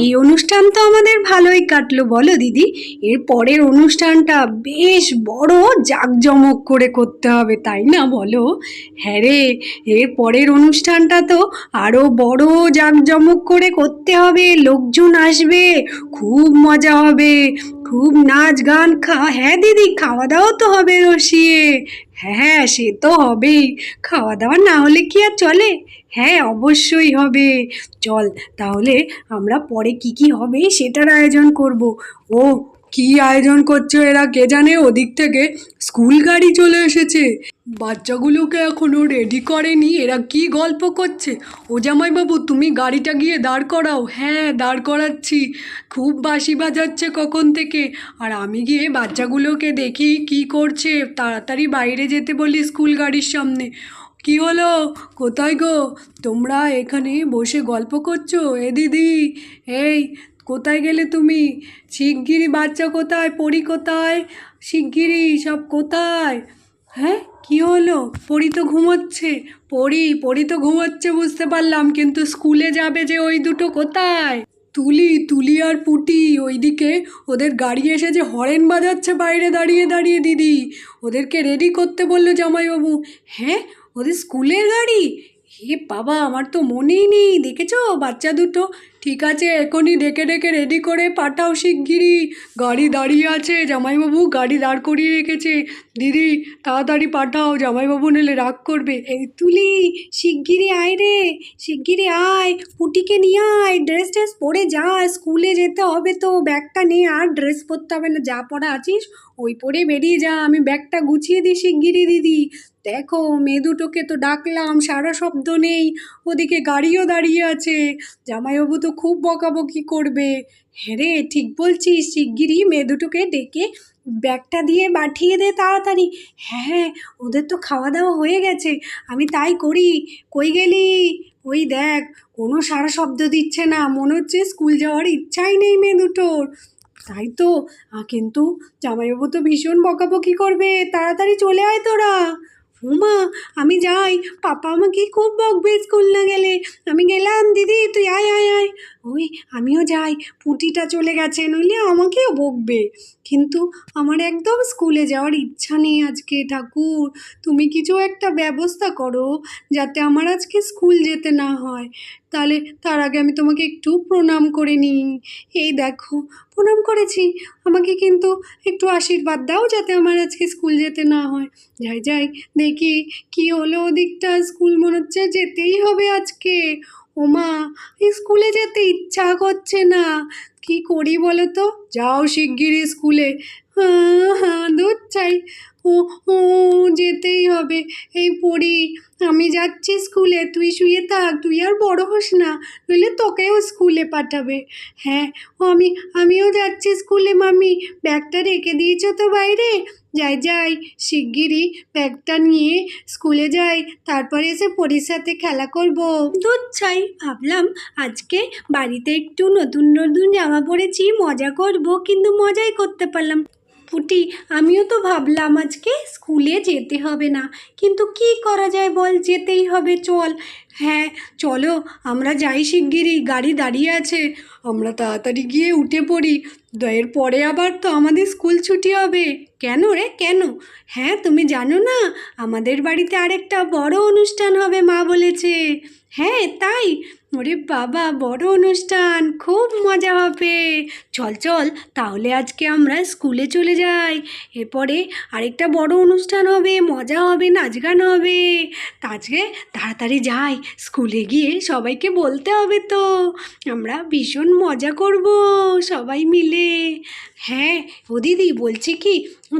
এই অনুষ্ঠান তো আমাদের ভালোই কাটলো বলো দিদি। এর পরের অনুষ্ঠানটা বেশ বড় জাঁকজমক করে করতে হবে, তাই না বলো? হ্যাঁ রে, এর পরের অনুষ্ঠানটা তো আরো বড় জাঁকজমক করে করতে হবে, লোকজন আসবে, খুব মজা হবে, খুব নাচ গান হ্যাঁ দিদি, খাওয়া দাওয়া তো হবে রসিয়ে। হ্যাঁ সে তো হবেই, খাওয়া দাওয়া না হলে কি আর চলে? হ্যাঁ অবশ্যই হবে। চল তাহলে আমরা পরে কি কি হবে সেটার আয়োজন করব। ও, কি আয়োজন করছো এরা কে জানে? ওদিক থেকে স্কুল গাড়ি চলে এসেছে, বাচ্চাগুলোকে এখনো রেডি করেনি, এরা কি গল্প করছে? ও জামাইবাবু তুমি গাড়িটা গিয়ে দাঁড় করাও। হ্যাঁ দাঁড় করাচ্ছি, খুব বাঁশি বাজাচ্ছে কখন থেকে। আর আমি গিয়ে বাচ্চাগুলোকে দেখি কি করছে, তাড়াতাড়ি বাইরে যেতে বলি স্কুল গাড়ির সামনে। কি হলো, কোথায় গো? তোমরা এখানে বসে গল্প করছো? এ দিদি, এই কোথায় গেলে তুমি? শিগগিরই বাচ্চা কোথায়, পরি কোথায়, শিগগিরই সব কোথায়? হ্যাঁ কি হলো? পরি তো ঘুমোচ্ছে। পরি তো ঘুমোচ্ছে বুঝতে পারলাম, কিন্তু স্কুলে যাবে যে ওই দুটো কোথায়? তুলি আর পুটি ওইদিকে ওদের গাড়ি এসে যে হরেন বাজাচ্ছে বাইরে দাঁড়িয়ে দাঁড়িয়ে দিদি, ওদেরকে রেডি করতে বললো জামাইবাবু। হ্যাঁ ওদের স্কুলের গাড়ি? হে বাবা, আমার তো মনেই নেই, দেখেছো বাচ্চা দুটো? ঠিক আছে এখনই ডেকে ডেকে রেডি করে পাঠাও শিগগিরই, গাড়ি দাঁড়িয়ে আছে, জামাইবাবু গাড়ি দাঁড় করিয়ে রেখেছে। দিদি তাড়াতাড়ি পাঠাও, জামাইবাবু নিলে রাগ করবে। এই তুলি, শিগগিরই আয় রে, শিগগিরই আয়, পুটিকে নিয়ে আয়, ড্রেস ট্রেস পরে যা, স্কুলে যেতে হবে তো, ব্যাগটা নে, আর ড্রেস পরতে হবে না, যা পরা আছিস ওই পরে বেরিয়ে যা, আমি ব্যাগটা গুছিয়ে দিই শিগগিরই। দিদি দেখো মেয়ে দুটোকে তো ডাকলাম, সারা শব্দ নেই, ওদিকে গাড়িও দাঁড়িয়ে আছে, জামাইবাবু তো খুব বকাবকি করবে। হ্যাঁ রে ঠিক বলছিস, শিগগিরই মেয়ে দুটোকে ডেকে ব্যাগটা দিয়ে পাঠিয়ে দে তাড়াতাড়ি। হ্যাঁ ওদের তো খাওয়া দাওয়া হয়ে গেছে, আমি তাই করি। কই গেলি? ওই দেখ, কোনো সারা শব্দ দিচ্ছে না, মনে হচ্ছে স্কুল যাওয়ার ইচ্ছাই নেই মেয়ে দুটোর। তাই তো, কিন্তু জামাইবাবু তো ভীষণ বকাবকি করবে, তাড়াতাড়ি চলে আয় তোরা। হুমা আমি যাই, পাপা আমাকে খুব বকবে স্কুল না গেলে। আমি গেলাম দিদি, তুই আয় আয় আয়। ওই আমিও যাই, পুটিটা চলে গেছে, নইলে আমাকেও বকবে। কিন্তু আমার একদম স্কুলে যাওয়ার ইচ্ছা নেই আজকে, ঠাকুর তুমি কিছু একটা ব্যবস্থা করো যাতে আমার আজকে স্কুল যেতে না হয়। তাহলে তার আগে আমি তোমাকে একটু প্রণাম করে নিই। এই দেখো প্রণাম করেছি, আমাকে কিন্তু একটু আশীর্বাদ দাও যাতে আমার আজকে স্কুল যেতে না হয়। যাই যাই দেখি কি হলো ওদিকটা, স্কুল মনে হচ্ছে যেতেই হবে আজকে। ওমা স্কুলে যেতে ইচ্ছা করছে না, কি করি বলো তো? যাও শিগগিরই স্কুলে। দূর চাই, ও ও যেতেই হবে। এই পড়ি, আমি যাচ্ছি স্কুলে, তুই শুয়ে থাক, তুই আর বড় হোস না, নইলে তোকেও স্কুলে পাঠাবে। হ্যাঁ আমিও যাচ্ছি স্কুলে মামি, ব্যাগটা রেখে দিয়েছো তো বাইরে? যাই যাই শিগগিরই ব্যাগটা নিয়ে স্কুলে যাই, তারপরে এসে পরীর সাথে খেলা করব। দুধ চাই, ভাবলাম আজকে বাড়িতে একটু নতুন নতুন জামা পরেছি, মজা করব, কিন্তু মজাই করতে পারলাম। পুটি আমিও তো ভাবলাম আজকে স্কুলে যেতে হবে না, কিন্তু কি করা যায় বল, যেতেই হবে, চল। হ্যাঁ চলো আমরা যাই শিগগিরই, গাড়ি দাঁড়িয়ে আছে, আমরা তাড়াতাড়ি গিয়ে উঠে পড়ি, এরপরে আবার তো আমাদের স্কুল ছুটি হবে। কেন রে কেন? হ্যাঁ তুমি জানো না, আমাদের বাড়িতে আরেকটা বড় অনুষ্ঠান হবে মা বলেছে। হ্যাঁ তাই? ওরে বাবা, বড় অনুষ্ঠান, খুব মজা হবে। চল চল তাহলে আজকে আমরা স্কুলে চলে যাই, এরপরে আরেকটা বড় অনুষ্ঠান হবে, মজা হবে, নাচ গান হবে। তা আজকে তাড়াতাড়ি যাই, স্কুলে গিয়ে সবাইকে বলতে হবে তো, আমরা ভীষণ মজা করব সবাই মিলে। হ্যাঁ ও দিদি বলছি কি,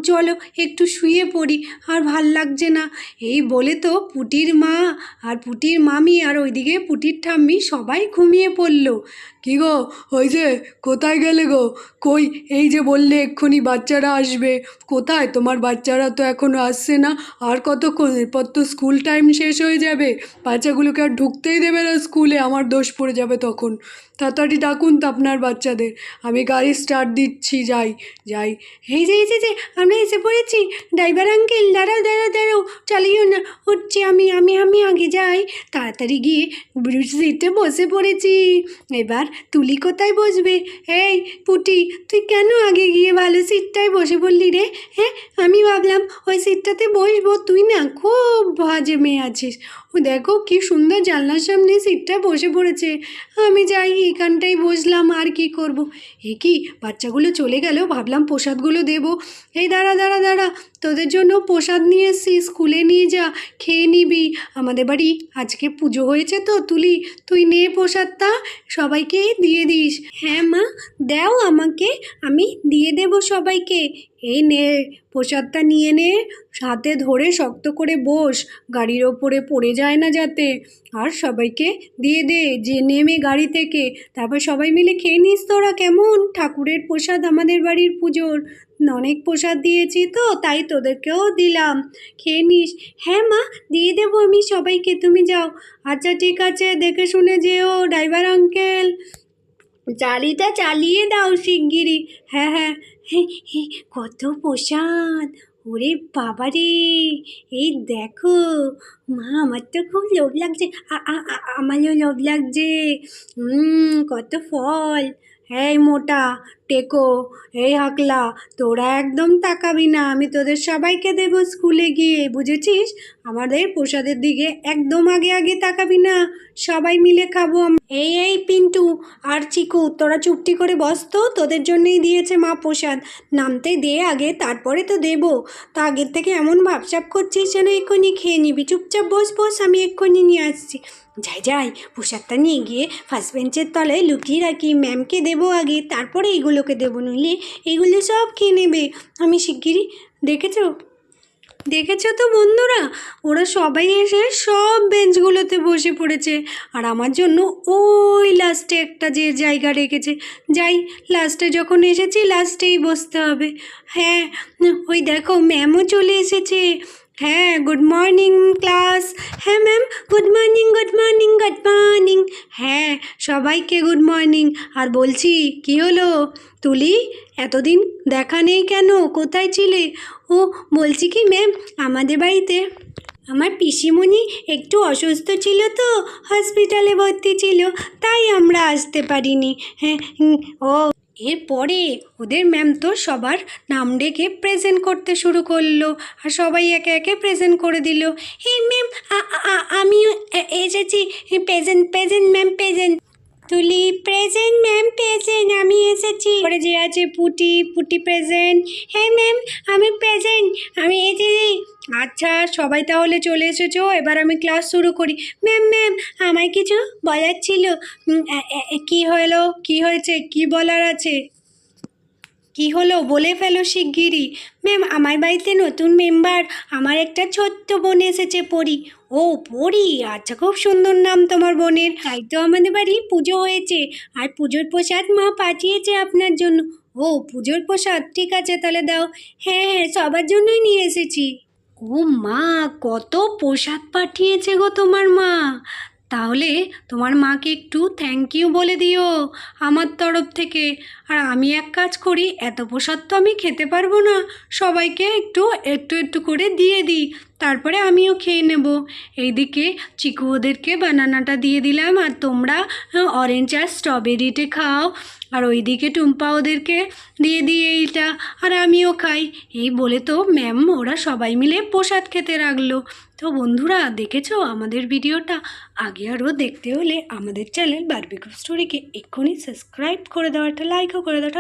চলো একটু শুয়ে পড়ি, আর ভাল লাগছে না। এই বলে তো পুটির মা আর পুটির মামি আর ওইদিকে পুটির ঠাম্মি সবাই ঘুমিয়ে পড়লো। কি গো, ওই যে কোথায় গেলে গো? কই এই যে বললে এক্ষুনি বাচ্চারা আসবে, কোথায় তোমার বাচ্চারা? তো এখনও আসছে না, আর কতক্ষণ? এরপর তো স্কুল টাইম শেষ হয়ে যাবে, বাচ্চাগুলোকে আর ঢুকতেই দেবে না স্কুলে, আমার দোষ পড়ে যাবে তখন। তাড়াতাড়ি ডাকুন তো আপনার বাচ্চাদের, আমি গাড়ি স্টার্ট দিচ্ছি, যাই যাই। এই যে আমরা এসে পড়েছি, ড্রাইভার আঙ্কেল দাঁড়াও দাঁড়াও দাঁড়াও, চালিও না, হচ্ছে আমি আগে যাই। তাড়াতাড়ি গিয়ে সিটে বসে পড়েছি, এবার তুলি কোথায় বসবে? এই পুটি, তুই কেন আগে গিয়ে ভালো সিটটায় বসে পড়লি রে? হ্যাঁ, আমি ভাবলাম ওই সিটটাতে বসবো, তুই না খুব বাজে মেয়ে আছিস। ও দেখো কি সুন্দর জানলার সামনে সিটটা বসে পড়েছে। আমি যাই এখানটাই বসলাম, আর কি করব। এ কি, বাচ্চাগুলো চলে গেল, ভাবলাম প্রসাদগুলো দেবো। এই দাঁড়া দাঁড়া দাঁড়া, তোদের জন্য প্রসাদ নিয়ে এসছি, স্কুলে নিয়ে যা, খেয়ে নিবি। আমাদের বাড়ি আজকে পুজো হয়েছে তো তুলি, তুই নে প্রসাদটা, সবাইকে দিয়ে দিস। হ্যাঁ মা, দাও আমাকে, আমি দিয়ে দেব সবাইকে। এই নে, প্রসাদটা নিয়ে নে, হাতে ধরে শক্ত করে বস, গাড়ির ওপরে পড়ে যায় না যাতে। আর সবাইকে দিয়ে দে যে নেমে গাড়ি থেকে, তারপর সবাই মিলে খেয়ে নিস তোরা, কেমন? ঠাকুরের প্রসাদ আমাদের বাড়ির পুজোর, অনেক প্রসাদ দিয়েছি তো তাই তোদেরকেও দিলাম, খেয়ে নিস। হ্যাঁ মা, দিয়ে দেবো আমি সবাইকে, তুমি যাও। আচ্ছা ঠিক আছে, দেখে শুনে যেও ড্রাইভার আঙ্কেল, গাড়িটা চালিয়ে দাও শিগগিরই। হ্যাঁ হ্যাঁ। কত প্রসাদ, ওরে বাবা রে, এই দেখো। মা, আমার তো খুব লোভ লাগছে, আমারও লোভ লাগছে। কত ফল। এই মোটা, টেকো, এই হাকলা, তোরা একদম তাকাবি না, আমি তোদের সবাইকে দেবো স্কুলে গিয়ে, বুঝেছিস? আমাদের প্রসাদের দিকে একদম আগে আগে তাকাবি না, সবাই মিলে খাবো। এই পিন্টু আর চিকু, তোরা চুপটি করে বস তো, তোদের জন্যই দিয়েছে মা প্রসাদ, নামতে দে আগে, তারপরে তো দেবো। তা আগের থেকে এমন ভাবসাব করছিস যেন এক্ষুনি খেয়ে নিবি, চুপচাপ বস বস, আমি এক্ষুনি নিয়ে আসছি। যাই, প্রসাদটা নিয়ে গিয়ে ফার্স্ট বেঞ্চের তলায় লুকিয়ে রাখি, ম্যামকে দেবো আগে, তারপরে এইগুলোকে দেবো, নইলে এইগুলো সব খেয়ে নেবে। আমি শিগগিরই, দেখেছো তো বন্ধুরা, ওরা সবাই এসে সব বেঞ্চগুলোতে বসে পড়েছে, আর আমার জন্য ওই লাস্টে একটা যে জায়গা রেখেছে। যাই, লাস্টে যখন এসেছি লাস্টেই বসতে হবে। হ্যাঁ, ওই দেখো ম্যামও চলে এসেছে। হ্যাঁ, গুড মর্নিং ক্লাস। হ্যাঁ ma'am, good morning good morning good morning. হ্যাঁ, সবাইকে গুড মর্নিং। আর বলছি, কি হলো তুলি, এতদিন দেখা নেই কেন, কোথায় ছিলে? ও, বলছি কি ম্যাম, আমাদের বাড়িতে আমার পিসিমণি একটু অসুস্থ ছিল তো, হসপিটালে ভর্তি ছিল, তাই আমরা আসতে পারিনি। হ্যাঁ, ও, এরপরে ওদের ম্যাম তো সবার নাম ডেকে প্রেজেন্ট করতে শুরু করলো, আর সবাই একে একে প্রেজেন্ট করে দিল। এই ম্যাম, আমিও এসেছি, প্রেজেন্ট ম্যাম, প্রেজেন্ট। তুলি প্রেজেন্ট ম্যাম, প্রেজেন্ট, আমি এসেছি। পরে যে আছে পুটি প্রেজেন্ট। হ্যাঁ ম্যাম, আমি প্রেজেন্ট, আমি এসেছি। আচ্ছা, সবাই তাহলে চলে এসেছো, এবার আমি ক্লাস শুরু করি। ম্যাম, আমায় কিছু বলার ছিল। কি হলো, কি হয়েছে, কি বলার আছে? কি হলো, বলে ফেলো শিগগিরই। ম্যাম, আমার বাড়িতে নতুন মেম্বার, আমার একটা ছোট্ট বোন এসেছে, পরি। ও পরি, আচ্ছা, খুব সুন্দর নাম তোমার বোনের। তাই তো আমাদের বাড়ি পুজো হয়েছে, আর পুজোর প্রসাদ মা পাঠিয়েছে আপনার জন্য। ও, পুজোর প্রসাদ, ঠিক আছে তাহলে দাও। হ্যাঁ, সবার জন্যই নিয়ে এসেছি। ও মা, কত প্রসাদ পাঠিয়েছে গো তোমার মা। তাহলে তোমার মাকে একটু থ্যাংক ইউ বলে দিও আমার তরফ থেকে। আর আমি এক কাজ করি, এত প্রসাদ তো আমি খেতে পারবো না, সবাইকে একটু একটু করে দিয়ে দিই, তারপরে আমিও খেয়ে নেব। এইদিকে চিকু ওদেরকে বানানাটা দিয়ে দিলাম, আর তোমরা অরেঞ্জ আর স্ট্রবেরিটা খাও। আর ওইদিকে টুম্পা ওদেরকে দিয়ে দিই এইটা, আর আমিও খাই। এই বলে তো ম্যাম ওরা সবাই মিলে প্রসাদ খেতে লাগলো। তো বন্ধুরা, দেখেছো আমাদের ভিডিওটা? আগে আরও দেখতে হলে আমাদের চ্যানেল বারবিকিউ স্টোরিকে এক্ষুনি সাবস্ক্রাইব করে দাও, একটা লাইকও করে দাও।